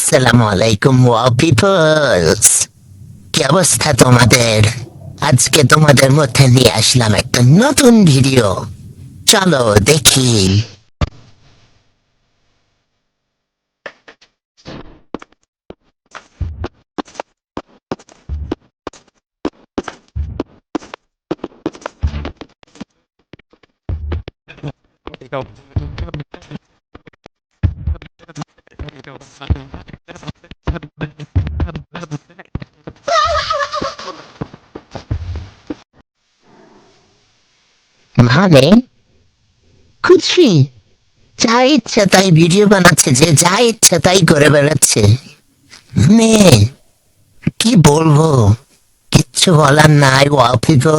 আসসালামু আলাইকুম wow people's, কি অবস্থা তোমাদের? আজকে তোমাদের মধ্যে নিয়ে আসলাম একটা নতুন ভিডিও। চলো দেখি। মানে খুশি, যা ইচ্ছা তাই ভিডিও বানাচ্ছে, যে যা ইচ্ছা তাই করে বেড়াচ্ছে। মেয়ে, কি বলবো, কিচ্ছু বলার নাই ওয়াও পিপল।